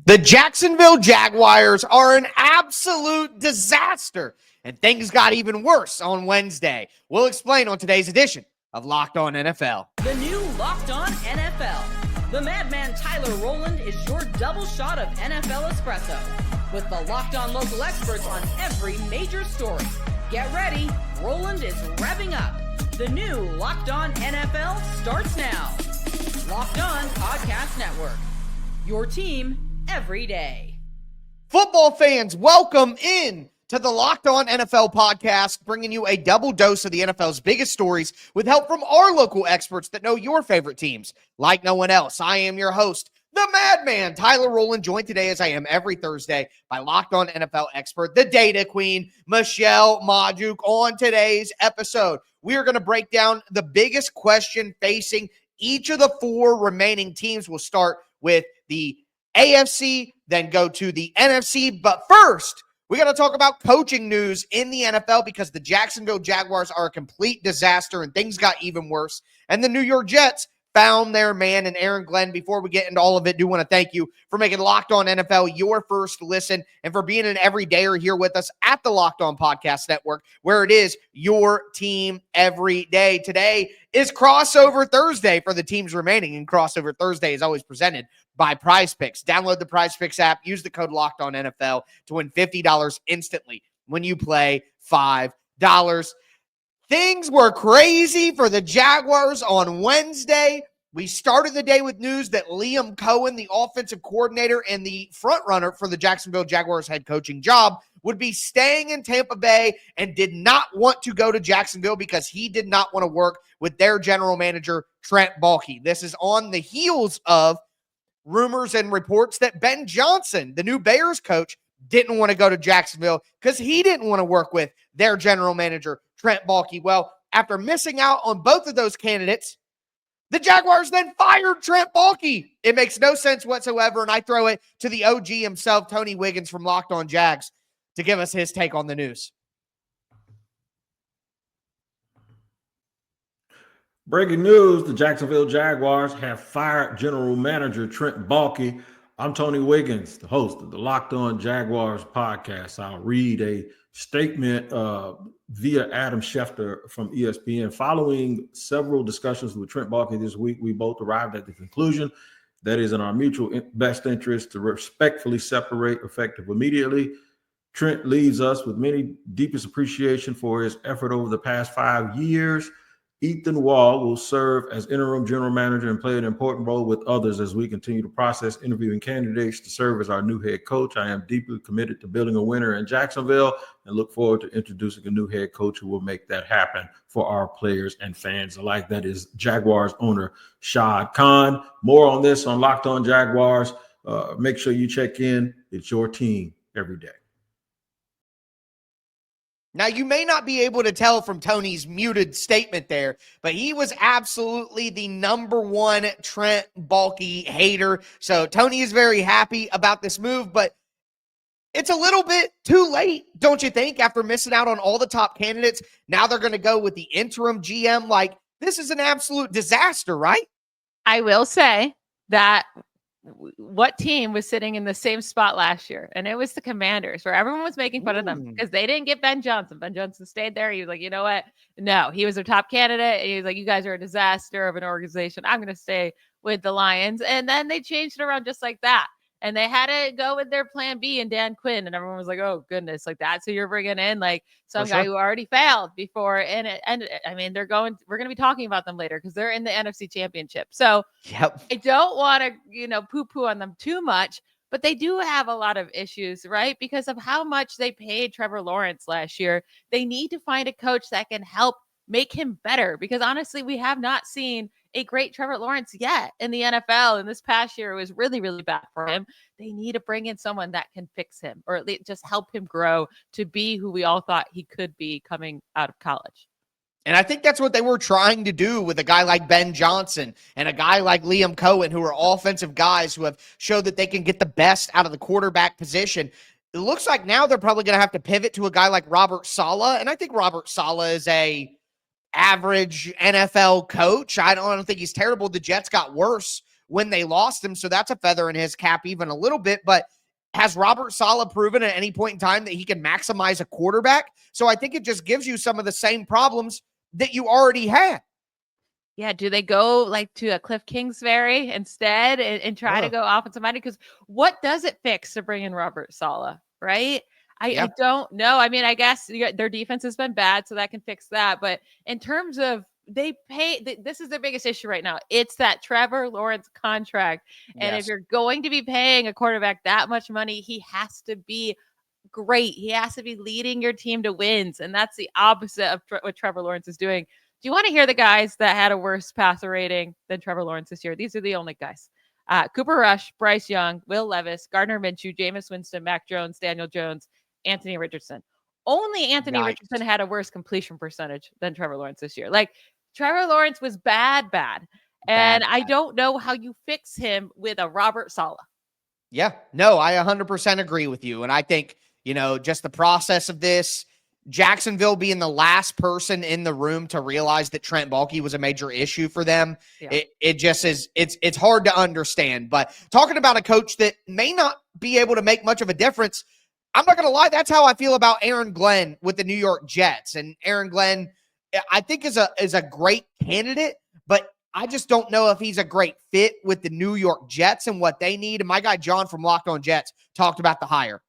The Jacksonville Jaguars are an absolute disaster, and things got even worse on Wednesday. We'll explain on today's edition of Locked On NFL. The new Locked On NFL. The madman Tyler Rowland is your double shot of NFL espresso, with the Locked On local experts on every major story. Get ready, Rowland is revving up. The new Locked On NFL starts now. Locked On Podcast Network. Your team every day. Football fans, welcome in to the Locked On NFL podcast, bringing you a double dose of the NFL's biggest stories with help from our local experts that know your favorite teams like no one else. I am your host, the madman, Tyler Rowland, joined today, as I am every Thursday, by Locked On NFL expert, the data queen, Michelle Majuk. On today's episode, we are going to break down the biggest question facing each of the four remaining teams. We'll start with the AFC, then go to the NFC. But first, we got to talk about coaching news in the NFL because the Jacksonville Jaguars are a complete disaster and things got even worse. And the New York Jets found their man in Aaron Glenn. Before we get into all of it, I do want to thank you for making Locked On NFL your first listen and for being an everydayer here with us at the Locked On Podcast Network, where it is your team every day. Today is Crossover Thursday for the teams remaining, and Crossover Thursday is always presented by PrizePicks. Download the PrizePicks app, use the code Locked On NFL to win $50 instantly when you play $5. Things were crazy for the Jaguars on Wednesday. We started the day with news that Liam Coen, the offensive coordinator and the front runner for the Jacksonville Jaguars head coaching job, would be staying in Tampa Bay and did not want to go to Jacksonville because he did not want to work with their general manager, Trent Baalke. This is on the heels of rumors and reports that Ben Johnson, the new Bears coach, didn't want to go to Jacksonville because he didn't want to work with their general manager, Trent Baalke. Well, after missing out on both of those candidates, the Jaguars then fired Trent Baalke. It makes no sense whatsoever, and I throw it to the OG himself, Tony Wiggins from Locked On Jags, to give us his take on the news. Breaking news, the Jacksonville Jaguars have fired general manager Trent Baalke. I'm Tony Wiggins, the host of the Locked On Jaguars podcast. I'll read a statement via Adam Schefter from ESPN. Following several discussions with Trent Baalke this week, we both arrived at the conclusion that it is in our mutual best interest to respectfully separate effective immediately. Trent leaves us with many deepest appreciation for his effort over the past 5 years. Ethan Wall will serve as interim general manager and play an important role with others as we continue to process interviewing candidates to serve as our new head coach. I am deeply committed to building a winner in Jacksonville and look forward to introducing a new head coach who will make that happen for our players and fans alike. That is Jaguars owner Shad Khan. More on this on Locked On Jaguars. Make sure you check in. It's your team every day. Now, you may not be able to tell from Tony's muted statement there, but he was absolutely the number one Trent Baalke hater. So Tony is very happy about this move, but it's a little bit too late, don't you think, after missing out on all the top candidates? Now they're going to go with the interim GM. Like, this is an absolute disaster, right? I will say that what team was sitting in the same spot last year? And it was the Commanders, where everyone was making fun of them because they didn't get Ben Johnson. Ben Johnson stayed there. He was like, you know what? No, he was their top candidate. And he was like, you guys are a disaster of an organization. I'm going to stay with the Lions. And then they changed it around just like that. And they had to go with their plan B and Dan Quinn. And everyone was like, oh, goodness, like that. So you're bringing in like some guy who already failed before. And I mean, we're going to be talking about them later because they're in the NFC Championship. So I don't want to, poo-poo on them too much, but they do have a lot of issues, right? Because of how much they paid Trevor Lawrence last year. They need to find a coach that can help make him better, because honestly, we have not seen a great Trevor Lawrence yet in the NFL. And this past year, it was really, really bad for him. They need to bring in someone that can fix him, or at least just help him grow to be who we all thought he could be coming out of college. And I think that's what they were trying to do with a guy like Ben Johnson and a guy like Liam Coen, who are offensive guys who have showed that they can get the best out of the quarterback position. It looks like now they're probably going to have to pivot to a guy like Robert Saleh. And I think Robert Saleh is a average NFL coach. I don't think he's terrible. The Jets got worse when they lost him. So that's a feather in his cap even a little bit. But has Robert Saleh proven at any point in time that he can maximize a quarterback? So I think it just gives you some of the same problems that you already had. Yeah, do they go like to a Cliff Kingsbury instead and try to go offensive minded? Because what does it fix to bring in Robert Saleh, right? I don't know. I mean, I guess their defense has been bad, so that can fix that. But in terms of this is their biggest issue right now. It's that Trevor Lawrence contract. And if you're going to be paying a quarterback that much money, he has to be great. He has to be leading your team to wins. And that's the opposite of what Trevor Lawrence is doing. Do you want to hear the guys that had a worse passer rating than Trevor Lawrence this year? These are the only guys. Cooper Rush, Bryce Young, Will Levis, Gardner Minshew, Jameis Winston, Mac Jones, Daniel Jones, Anthony Richardson. Only Anthony Richardson had a worse completion percentage than Trevor Lawrence this year. Like, Trevor Lawrence was bad. And I don't know how you fix him with a Robert Saleh. Yeah, no, I 100% agree with you. And I think, just the process of this, Jacksonville being the last person in the room to realize that Trent Baalke was a major issue for them. Yeah. It just is, it's hard to understand. But talking about a coach that may not be able to make much of a difference, I'm not going to lie, that's how I feel about Aaron Glenn with the New York Jets. And Aaron Glenn, I think is a great candidate, but I just don't know if he's a great fit with the New York Jets and what they need. And my guy John from Locked On Jets talked about the hire.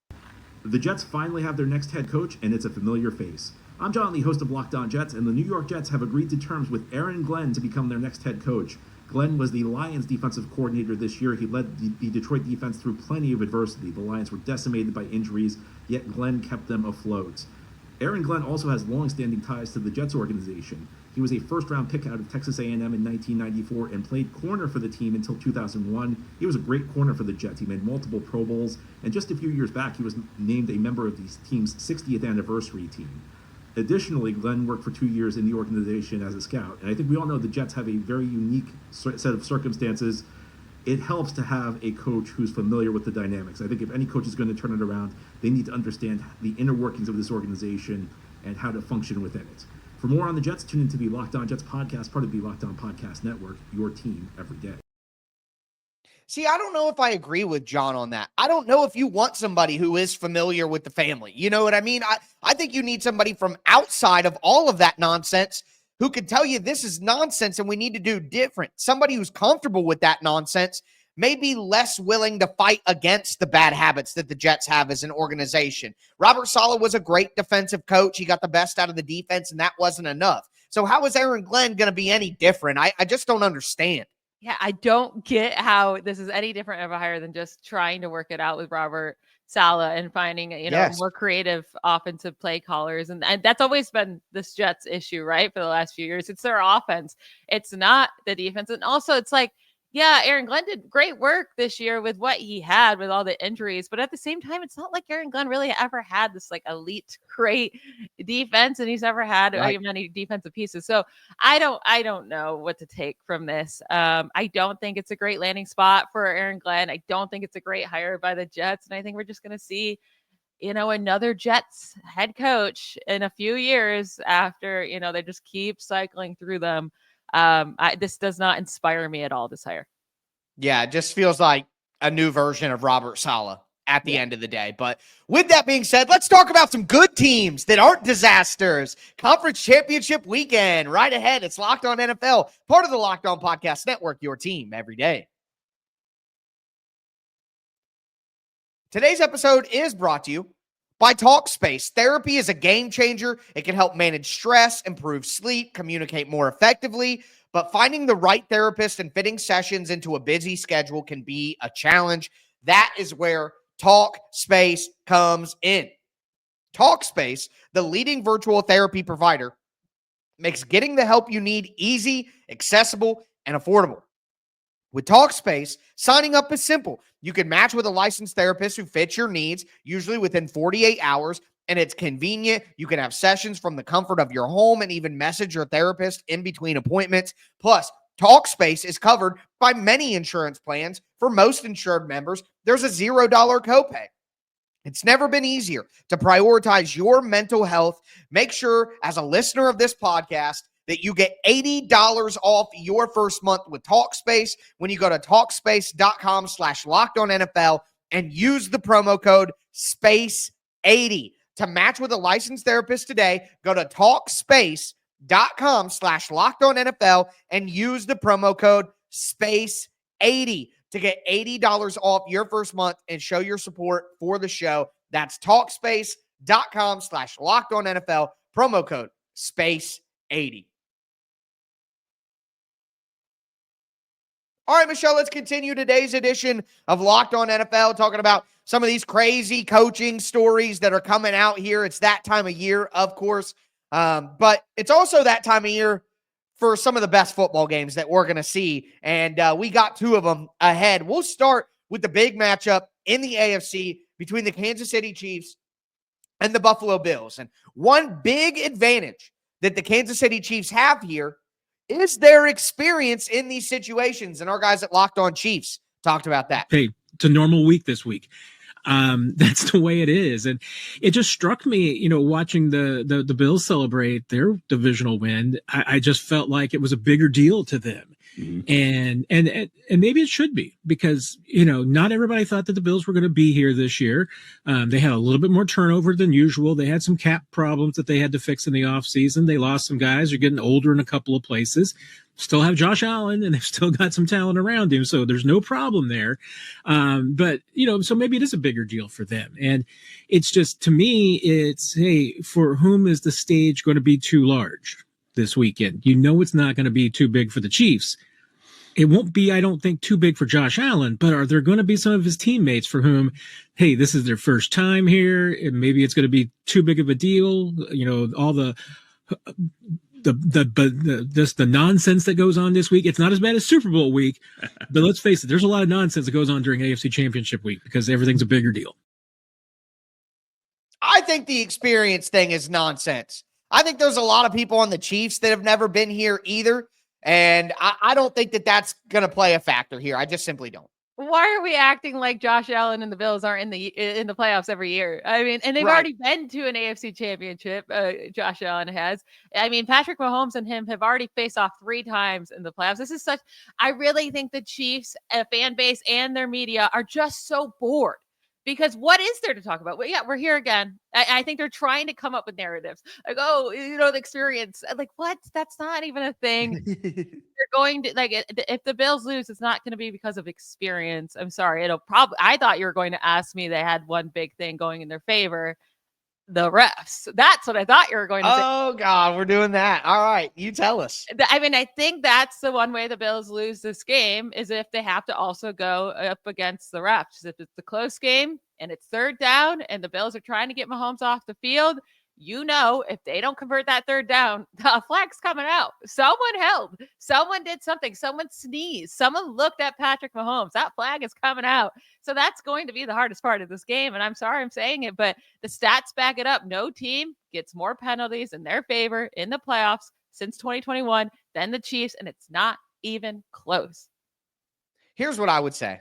The Jets finally have their next head coach, and it's a familiar face. I'm John Lee, host of Locked On Jets, and the New York Jets have agreed to terms with Aaron Glenn to become their next head coach. Glenn was the Lions defensive coordinator this year. He led the Detroit defense through plenty of adversity. The Lions were decimated by injuries, yet Glenn kept them afloat. Aaron Glenn also has long-standing ties to the Jets organization. He was a first-round pick out of Texas A&M in 1994 and played corner for the team until 2001. He was a great corner for the Jets. He made multiple Pro Bowls, and just a few years back, he was named a member of the team's 60th anniversary team. Additionally, Glenn worked for 2 years in the organization as a scout, and I think we all know the Jets have a very unique set of circumstances. It helps to have a coach who's familiar with the dynamics. I think if any coach is going to turn it around, they need to understand the inner workings of this organization and how to function within it. For more on the Jets, tune into the Locked On Jets podcast, part of the Locked On Podcast Network, your team every day. See, I don't know if I agree with John on that. I don't know if you want somebody who is familiar with the family. You know what I mean? I think you need somebody from outside of all of that nonsense who could tell you this is nonsense and we need to do different. Somebody who's comfortable with that nonsense may be less willing to fight against the bad habits that the Jets have as an organization. Robert Saleh was a great defensive coach. He got the best out of the defense, and that wasn't enough. So how is Aaron Glenn going to be any different? I just don't understand. Yeah, I don't get how this is any different of a hire than just trying to work it out with Robert Saleh and finding, more creative offensive play callers. And that's always been this Jets issue, right? For the last few years, it's their offense. It's not the defense. And also it's like, yeah, Aaron Glenn did great work this year with what he had with all the injuries. But at the same time, it's not like Aaron Glenn really ever had this like elite, great defense. And he's never had many defensive pieces. So I don't know what to take from this. I don't think it's a great landing spot for Aaron Glenn. I don't think it's a great hire by the Jets. And I think we're just going to see, another Jets head coach in a few years after, they just keep cycling through them. This does not inspire me at all, this hire. Yeah, it just feels like a new version of Robert Saleh at the end of the day. But with that being said, let's talk about some good teams that aren't disasters. Conference championship weekend right ahead. It's Locked On NFL, part of the Locked On Podcast Network, your team every day. Today's episode is brought to you by Talkspace. Therapy is a game changer. It can help manage stress, improve sleep, communicate more effectively. But finding the right therapist and fitting sessions into a busy schedule can be a challenge. That is where Talkspace comes in. Talkspace, the leading virtual therapy provider, makes getting the help you need easy, accessible, and affordable. With Talkspace, signing up is simple. You can match with a licensed therapist who fits your needs, usually within 48 hours, and it's convenient. You can have sessions from the comfort of your home and even message your therapist in between appointments. Plus, Talkspace is covered by many insurance plans. For most insured members, there's a $0 copay. It's never been easier to prioritize your mental health. Make sure, as a listener of this podcast, that you get $80 off your first month with Talkspace when you go to Talkspace.com/LockedOnNFL and use the promo code SPACE80 to match with a licensed therapist today. Go to Talkspace.com/LockedOnNFL and use the promo code SPACE80 to get $80 off your first month and show your support for the show. That's Talkspace.com/LockedOnNFL, promo code SPACE80. All right, Michelle, let's continue today's edition of Locked On NFL, talking about some of these crazy coaching stories that are coming out here. It's that time of year, of course, but it's also that time of year for some of the best football games that we're going to see, and we got two of them ahead. We'll start with the big matchup in the AFC between the Kansas City Chiefs and the Buffalo Bills. And one big advantage that the Kansas City Chiefs have here is their experience in these situations. And our guys at Locked On Chiefs talked about that. Hey, it's a normal week this week. That's the way it is. And it just struck me, watching the Bills celebrate their divisional win. I just felt like it was a bigger deal to them. Mm-hmm. And maybe it should be, because, not everybody thought that the Bills were going to be here this year. They had a little bit more turnover than usual. They had some cap problems that they had to fix in the offseason. They lost some guys. They're getting older in a couple of places. Still have Josh Allen, and they've still got some talent around him, so there's no problem there. But so maybe it is a bigger deal for them. And it's just, to me, it's, hey, for whom is the stage going to be too large this weekend? It's not going to be too big for the Chiefs. It won't be, I don't think, too big for Josh Allen, but are there going to be some of his teammates for whom, hey, this is their first time here, and maybe it's going to be too big of a deal? All the nonsense that goes on this week. It's not as bad as Super Bowl week, but let's face it, there's a lot of nonsense that goes on during AFC Championship week because everything's a bigger deal. I think the experience thing is nonsense. I think there's a lot of people on the Chiefs that have never been here either, and I don't think that that's going to play a factor here. I just simply don't. Why are we acting like Josh Allen and the Bills aren't in the playoffs every year? I mean, and they've already been to an AFC championship. Josh Allen has. I mean, Patrick Mahomes and him have already faced off 3 times in the playoffs. I really think the Chiefs fan base and their media are just so bored. Because what is there to talk about? Well, yeah, we're here again. I think they're trying to come up with narratives. Like, the experience. Like, what? That's not even a thing. You're going to, if the Bills lose, it's not going to be because of experience. I'm sorry. I thought you were going to ask me they had one big thing going in their favor. The refs. That's what I thought you were going to say. Oh, God, we're doing that. All right, you tell us. I mean, I think that's the one way the Bills lose this game is if they have to also go up against the refs. If it's a close game and it's 3rd down and the Bills are trying to get Mahomes off the field, if they don't convert that 3rd down, the flag's coming out. Someone held. Someone did something. Someone sneezed. Someone looked at Patrick Mahomes. That flag is coming out. So that's going to be the hardest part of this game. And I'm sorry I'm saying it, but the stats back it up. No team gets more penalties in their favor in the playoffs since 2021 than the Chiefs, and it's not even close. Here's what I would say.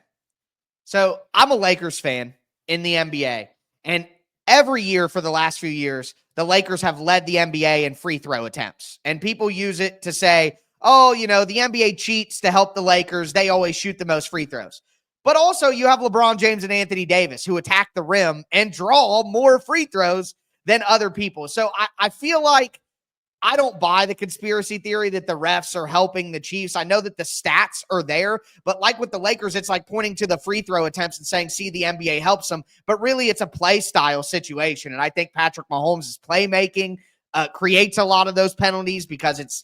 So I'm a Lakers fan in the NBA, and every year for the last few years, the Lakers have led the NBA in free throw attempts. And people use it to say, the NBA cheats to help the Lakers. They always shoot the most free throws. But also you have LeBron James and Anthony Davis who attack the rim and draw more free throws than other people. So I feel like I don't buy the conspiracy theory that the refs are helping the Chiefs. I know that the stats are there, but like with the Lakers, it's like pointing to the free throw attempts and saying, see, the NBA helps them. But really, it's a play style situation. And I think Patrick Mahomes' playmaking creates a lot of those penalties because it's,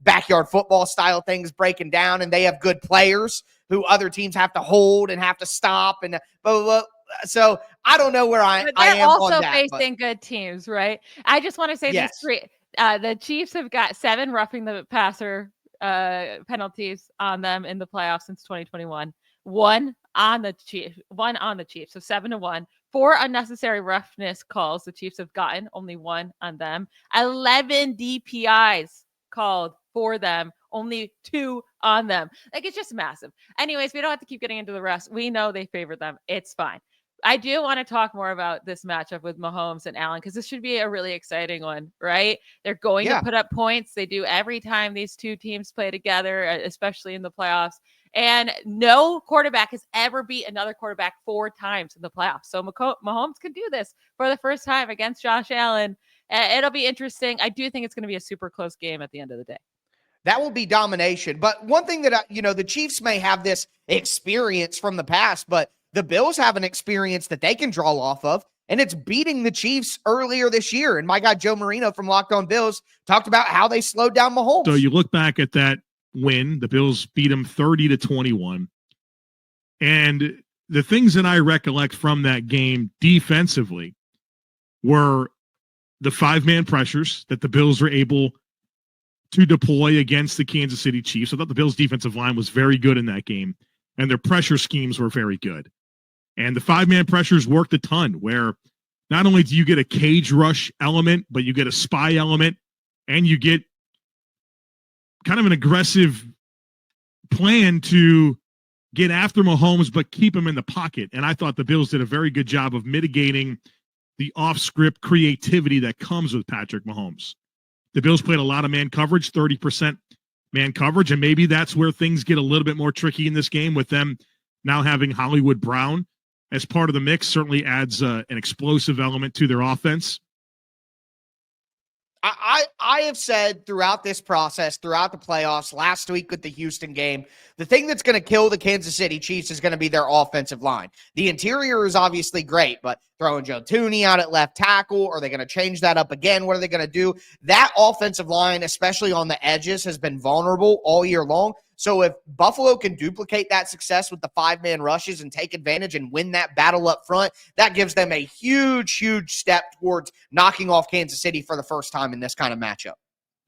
backyard football style things breaking down, and they have good players who other teams have to hold and have to stop and blah, blah, blah. So I don't know where I am on that. They're also facing good teams, right? I just want to say these 3. The Chiefs have got 7 roughing the passer penalties on them in the playoffs since 2021. One on the Chiefs. So 7-1. 4 unnecessary roughness calls the Chiefs have gotten. Only 1 on them. 11 DPIs called for them. Only 2 on them. It's just massive. Anyways, we don't have to keep getting into the rest. We know they favor them. It's fine. I do want to talk more about this matchup with Mahomes and Allen, because this should be a really exciting one, right? They're going to put up points. They do every time these two teams play together, especially in the playoffs. And no quarterback has ever beat another quarterback 4 times in the playoffs. So Mahomes can do this for the first time against Josh Allen. It'll be interesting. I do think it's going to be a super close game at the end of the day. That will be domination. But one thing that, the Chiefs may have this experience from the past, but the Bills have an experience that they can draw off of, and it's beating the Chiefs earlier this year. And my guy Joe Marino from Locked On Bills talked about how they slowed down Mahomes. So you look back at that win, the Bills beat them 30-21. And the things that I recollect from that game defensively were the 5-man pressures that the Bills were able to deploy against the Kansas City Chiefs. I thought the Bills' defensive line was very good in that game, and their pressure schemes were very good. And the 5-man pressures worked a ton, where not only do you get a cage rush element, but you get a spy element, and you get kind of an aggressive plan to get after Mahomes, but keep him in the pocket. And I thought the Bills did a very good job of mitigating the off-script creativity that comes with Patrick Mahomes. The Bills played a lot of man coverage, 30% man coverage, and maybe that's where things get a little bit more tricky in this game, with them now having Hollywood Brown as part of the mix. Certainly adds an explosive element to their offense. I have said throughout this process, throughout the playoffs, last week with the Houston game, the thing that's going to kill the Kansas City Chiefs is going to be their offensive line. The interior is obviously great, but throwing Joe Thuney out at left tackle, are they going to change that up again? What are they going to do? That offensive line, especially on the edges, has been vulnerable all year long. So if Buffalo can duplicate that success with the 5-man rushes and take advantage and win that battle up front, that gives them a huge, huge step towards knocking off Kansas City for the first time in this kind of matchup.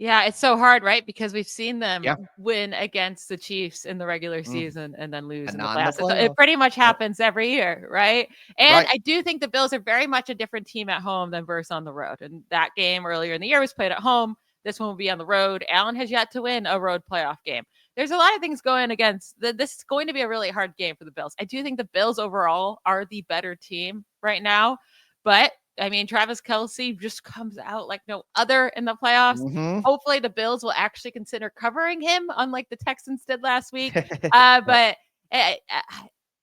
Yeah, it's so hard, right? Because we've seen them win against the Chiefs in the regular season and then lose in the playoffs. So it pretty much happens every year, right? And I do think the Bills are very much a different team at home than versus on the road. And that game earlier in the year was played at home. This one will be on the road. Allen has yet to win a road playoff game. There's a lot of things going against. This is going to be a really hard game for the Bills. I do think the Bills overall are the better team right now. But, I mean, Travis Kelce just comes out like no other in the playoffs. Mm-hmm. Hopefully the Bills will actually consider covering him, unlike the Texans did last week. But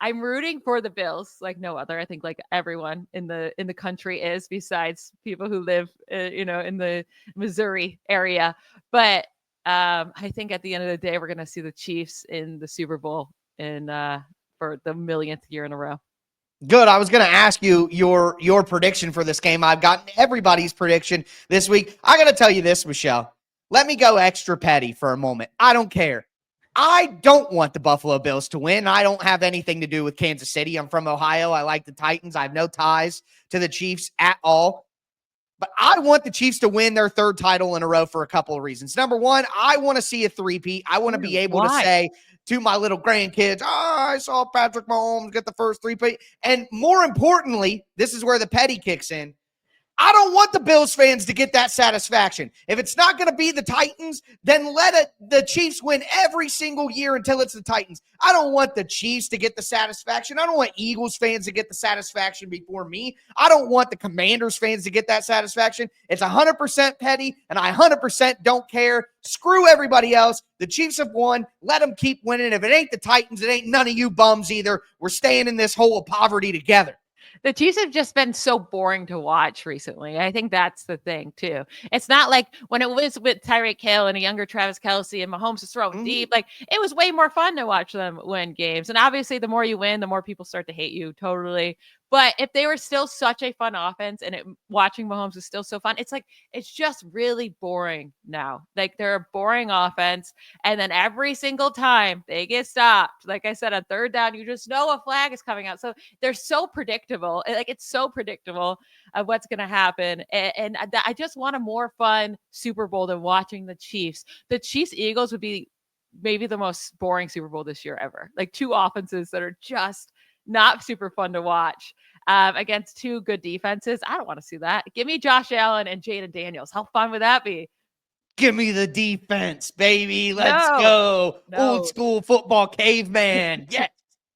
I'm rooting for the Bills like no other. I think like everyone in the country is, besides people who live, in the Missouri area. But I think at the end of the day, we're going to see the Chiefs in the Super Bowl for the millionth year in a row. Good. I was going to ask you your prediction for this game. I've gotten everybody's prediction this week. I got to tell you this, Michelle. Let me go extra petty for a moment. I don't care. I don't want the Buffalo Bills to win. I don't have anything to do with Kansas City. I'm from Ohio. I like the Titans. I have no ties to the Chiefs at all. But I want the Chiefs to win their 3rd title in a row for a couple of reasons. Number one, I want to see a three-peat. I want to be able to say to my little grandkids, I saw Patrick Mahomes get the first three-peat. And more importantly, this is where the petty kicks in. I don't want the Bills fans to get that satisfaction. If it's not going to be the Titans, then let the Chiefs win every single year until it's the Titans. I don't want the Chiefs to get the satisfaction. I don't want Eagles fans to get the satisfaction before me. I don't want the Commanders fans to get that satisfaction. It's 100% petty, and I 100% don't care. Screw everybody else. The Chiefs have won. Let them keep winning. If it ain't the Titans, it ain't none of you bums either. We're staying in this hole of poverty together. The Chiefs have just been so boring to watch recently. I think that's the thing, too. It's not like when it was with Tyreek Hill and a younger Travis Kelce and Mahomes was throwing deep. Like, it was way more fun to watch them win games. And obviously, the more you win, the more people start to hate you. Totally. But if they were still such a fun offense and watching Mahomes is still so fun, it's just really boring now. Like, they're a boring offense. And then every single time they get stopped, like I said, on 3rd down, you just know a flag is coming out. So they're so predictable. Like, it's so predictable of what's going to happen. And I just want a more fun Super Bowl than watching the Chiefs. The Chiefs-Eagles would be maybe the most boring Super Bowl this year ever. Like, 2 offenses that are just not super fun to watch against 2 good defenses. I don't want to see that. Give me Josh Allen and Jayden Daniels. How fun would that be? Give me the defense, baby. Let's go. Old school football caveman. Yes.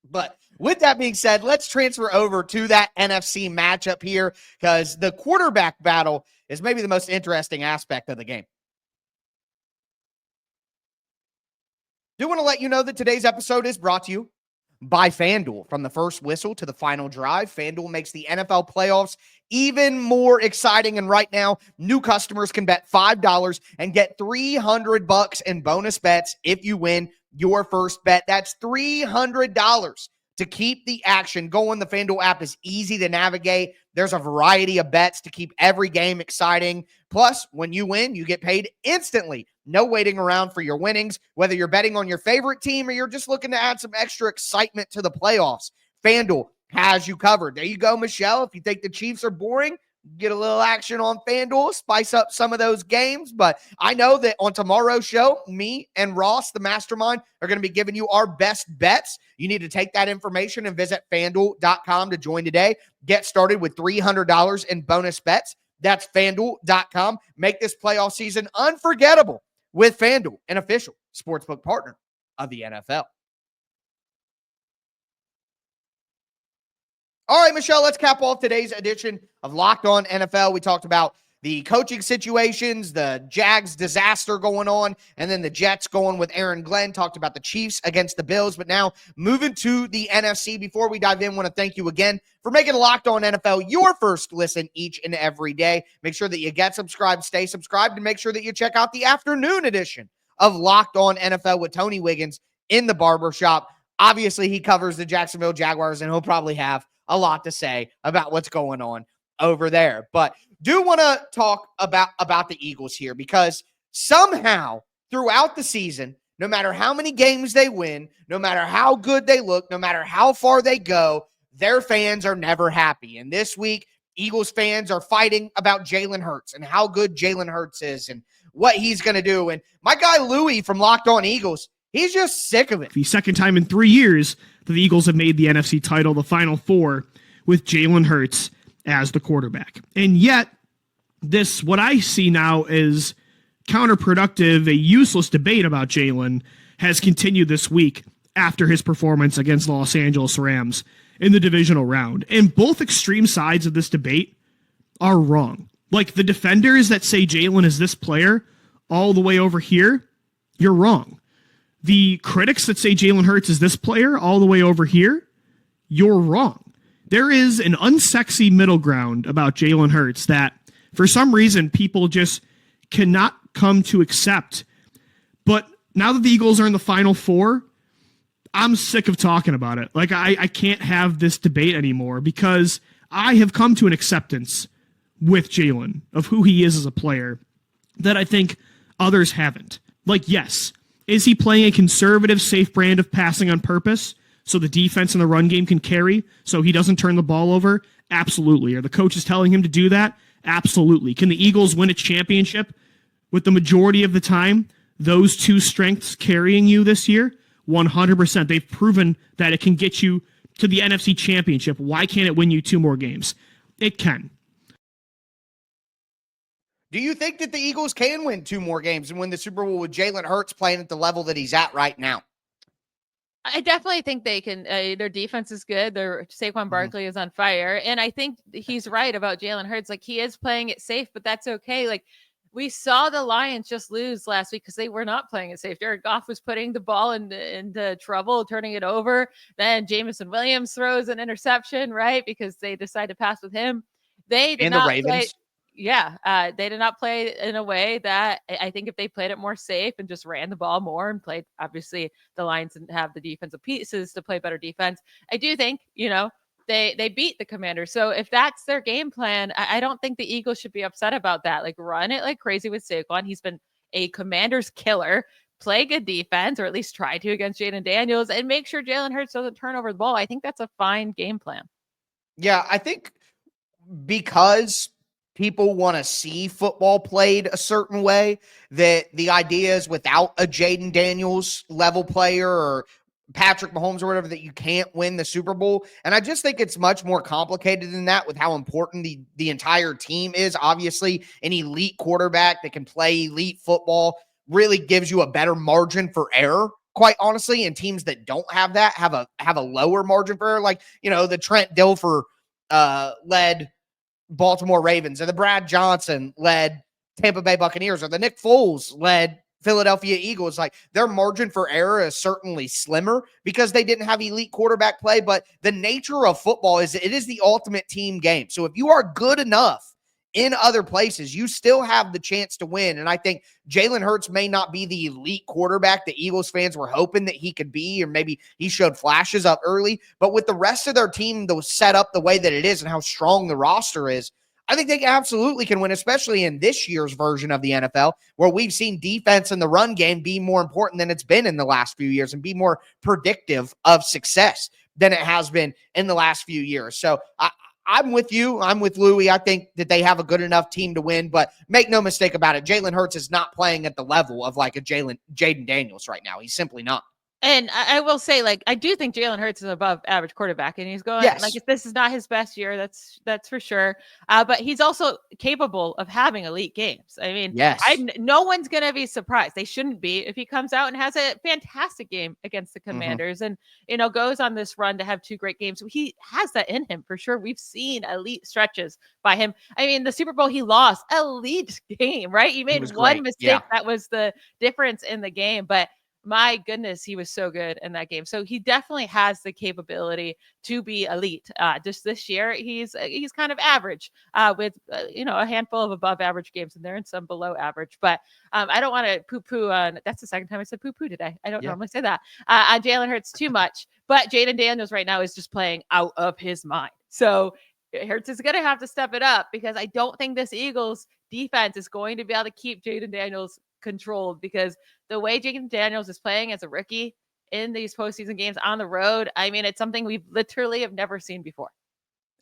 But With that being said, let's transfer over to that NFC matchup here because the quarterback battle is maybe the most interesting aspect of the game. Do want to let you know that today's episode is brought to you by FanDuel. From the first whistle to the final drive, FanDuel makes the NFL playoffs even more exciting. And right now, new customers can bet $5 and get $300 in bonus bets if you win your first bet. That's $300 to keep the action going. The FanDuel app is easy to navigate. There's a variety of bets to keep every game exciting. Plus, when you win, you get paid instantly. No waiting around for your winnings, whether you're betting on your favorite team or you're just looking to add some extra excitement to the playoffs. FanDuel has you covered. There you go, Michelle. If you think the Chiefs are boring, get a little action on FanDuel, spice up some of those games. But I know that on tomorrow's show, me and Ross, the mastermind, are going to be giving you our best bets. You need to take that information and visit FanDuel.com to join today. Get started with $300 in bonus bets. That's FanDuel.com. Make this playoff season unforgettable with FanDuel, an official sportsbook partner of the NFL. All right, Michelle, let's cap off today's edition of Locked On NFL. We talked about the coaching situations, the Jags disaster going on, and then the Jets going with Aaron Glenn. Talked about the Chiefs against the Bills, but now moving to the NFC. Before we dive in, I want to thank you again for making Locked On NFL your first listen each and every day. Make sure that you get subscribed, stay subscribed, and make sure that you check out the afternoon edition of Locked On NFL with Tony Wiggins in the barbershop. Obviously, he covers the Jacksonville Jaguars, and he'll probably have a lot to say about what's going on over there. But do want to talk about the Eagles here because somehow throughout the season, no matter how many games they win, no matter how good they look, no matter how far they go, their fans are never happy. And this week, Eagles fans are fighting about Jalen Hurts and how good Jalen Hurts is and what he's going to do. And my guy Louie from Locked On Eagles, he's just sick of it. The second time in 3 years that the Eagles have made the NFC title, the Final Four, with Jalen Hurts as the quarterback. And yet, this, what I see now is counterproductive, a useless debate about Jalen has continued this week after his performance against the Los Angeles Rams in the divisional round. And both extreme sides of this debate are wrong. Like the defenders that say Jalen is this player all the way over here, you're wrong. The critics that say Jalen Hurts is this player all the way over here, you're wrong. There is an unsexy middle ground about Jalen Hurts that for some reason people just cannot come to accept. But now that the Eagles are in the Final Four, I'm sick of talking about it. Like I can't have this debate anymore because I have come to an acceptance with Jalen of who he is as a player that I think others haven't. Like, yes, is he playing a conservative, safe brand of passing on purpose so the defense and the run game can carry so he doesn't turn the ball over? Absolutely. Are the coaches telling him to do that? Absolutely. Can the Eagles win a championship with the majority of the time those two strengths carrying you this year? 100%. They've proven that it can get you to the NFC Championship. Why can't it win you 2 more games? It can. Do you think that the Eagles can win 2 more games and win the Super Bowl with Jalen Hurts playing at the level that he's at right now? I definitely think they can. Their defense is good. Their Saquon Barkley is on fire. And I think he's right about Jalen Hurts. Like, he is playing it safe, but that's okay. Like, we saw the Lions just lose last week because they were not playing it safe. Jared Goff was putting the ball into trouble, turning it over. Then Jameson Williams throws an interception, right? Because they decide to pass with him. They did not play. Yeah, they did not play in a way that I think if they played it more safe and just ran the ball more and played, obviously the Lions didn't have the defensive pieces to play better defense. I do think, they beat the Commanders. So if that's their game plan, I don't think the Eagles should be upset about that. Like, run it like crazy with Saquon. He's been a Commanders killer. Play good defense, or at least try to, against Jayden Daniels, and make sure Jalen Hurts doesn't turn over the ball. I think that's a fine game plan. Yeah, I think because people want to see football played a certain way, that the idea is without a Jayden Daniels level player or Patrick Mahomes or whatever, that you can't win the Super Bowl. And I just think it's much more complicated than that with how important the entire team is. Obviously, an elite quarterback that can play elite football really gives you a better margin for error quite honestly, and teams that don't have that have a lower margin for error. Like, the Trent Dilfer led Baltimore Ravens, or the Brad Johnson led Tampa Bay Buccaneers, or the Nick Foles led Philadelphia Eagles. Like, their margin for error is certainly slimmer because they didn't have elite quarterback play, but the nature of football is it is the ultimate team game. So if you are good enough in other places, you still have the chance to win. And I think Jalen Hurts may not be the elite quarterback that Eagles fans were hoping that he could be, or maybe he showed flashes up early, but with the rest of their team set up the way that it is and how strong the roster is, I think they absolutely can win, especially in this year's version of the NFL, where we've seen defense in the run game be more important than it's been in the last few years and be more predictive of success than it has been in the last few years. So I'm with you. I'm with Louie. I think that they have a good enough team to win, but make no mistake about it, Jalen Hurts is not playing at the level of like a Jayden Daniels right now. He's simply not. And I will say, like, I do think Jalen Hurts is above average quarterback, and he's going, like, if this is not his best year, that's for sure. But he's also capable of having elite games. I mean, no one's going to be surprised. They shouldn't be if he comes out and has a fantastic game against the Commanders and, goes on this run to have 2 great games. He has that in him for sure. We've seen elite stretches by him. I mean, the Super Bowl he lost, elite game, right? He made one mistake. That was the difference in the game, but my goodness, he was so good in that game. So he definitely has the capability to be elite. Just this year, he's kind of average with a handful of above average games in there and some below average. But I don't want to poo-poo on. That's the second time I said poo-poo today. I don't normally say that on Jalen Hurts too much. But Jayden Daniels right now is just playing out of his mind. So Hurts is going to have to step it up, because I don't think this Eagles defense is going to be able to keep Jayden Daniels controlled, because the way Jayden Daniels is playing as a rookie in these postseason games on the road, I mean, it's something we literally have never seen before.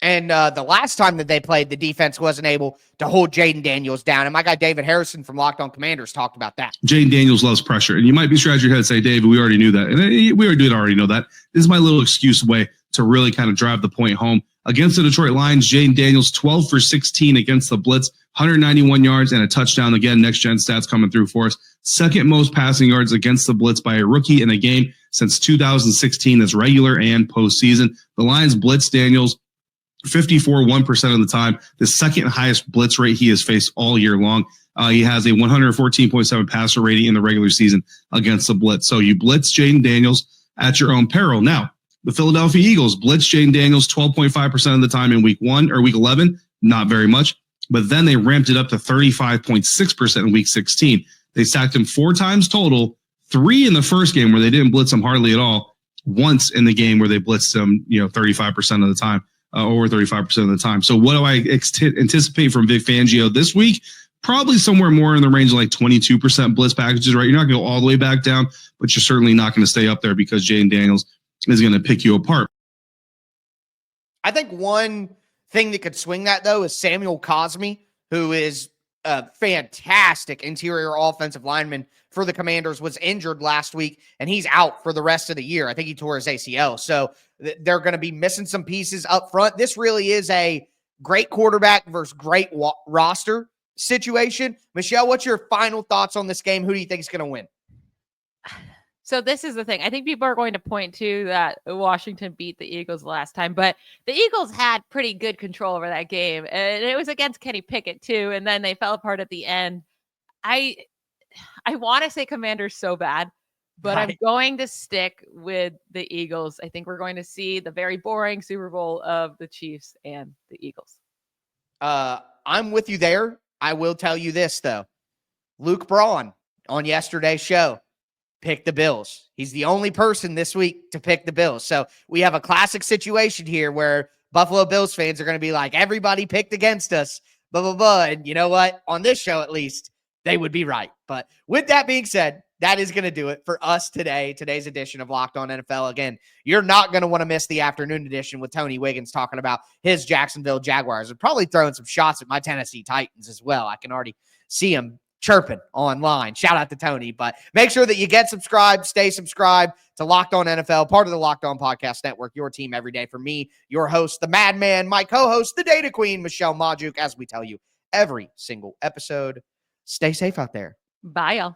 And the last time that they played, the defense wasn't able to hold Jayden Daniels down. And my guy David Harrison from Locked On Commanders talked about that. Jayden Daniels loves pressure. And you might be scratching your head and say, David, we already knew that. And we did already know that. This is my little excuse way to really kind of drive the point home. Against the Detroit Lions, Jayden Daniels, 12 for 16 against the blitz, 191 yards and a touchdown. Again, next-gen stats coming through for us. Second most passing yards against the blitz by a rookie in a game since 2016 as regular and postseason. The Lions blitz Daniels 1% of the time, the second highest blitz rate he has faced all year long. He has a 114.7 passer rating in the regular season against the blitz. So you blitz Jayden Daniels at your own peril. Now, the Philadelphia Eagles blitz Jayden Daniels 12.5% of the time in week 11, not very much, but then they ramped it up to 35.6% in week 16. They sacked him 4 times total, 3 in the first game where they didn't blitz him hardly at all, once in the game where they blitzed him, 35% of the time, over 35% of the time. So what do I anticipate from Vic Fangio this week? Probably somewhere more in the range of like 22% blitz packages, right? You're not going to go all the way back down, but you're certainly not going to stay up there because Jayden Daniels is going to pick you apart. I think one thing that could swing that, though, is Samuel Cosmi, who is a fantastic interior offensive lineman for the Commanders, was injured last week, and he's out for the rest of the year. I think he tore his ACL. So they're going to be missing some pieces up front. This really is a great quarterback versus great roster situation. Michelle, what's your final thoughts on this game? Who do you think is going to win? So this is the thing. I think people are going to point to that Washington beat the Eagles last time, but the Eagles had pretty good control over that game, and it was against Kenny Pickett too, and then they fell apart at the end. I want to say Commanders so bad, but I'm going to stick with the Eagles. I think we're going to see the very boring Super Bowl of the Chiefs and the Eagles. I'm with you there. I will tell you this, though. Luke Braun on yesterday's show pick the Bills. He's the only person this week to pick the Bills. So we have a classic situation here where Buffalo Bills fans are going to be like, everybody picked against us, blah, blah, blah. And you know what? On this show, at least, they would be right. But with that being said, that is going to do it for us today, today's edition of Locked On NFL. Again, you're not going to want to miss the afternoon edition with Tony Wiggins talking about his Jacksonville Jaguars and probably throwing some shots at my Tennessee Titans as well. I can already see him chirping online. Shout out to Tony. But make sure that you get subscribed, stay subscribed to Locked On NFL, part of the Locked On Podcast Network, your team every day. For me, your host, the Madman, my co-host, the Data Queen, Michelle Majuk, as we tell you every single episode. Stay safe out there. Bye, y'all.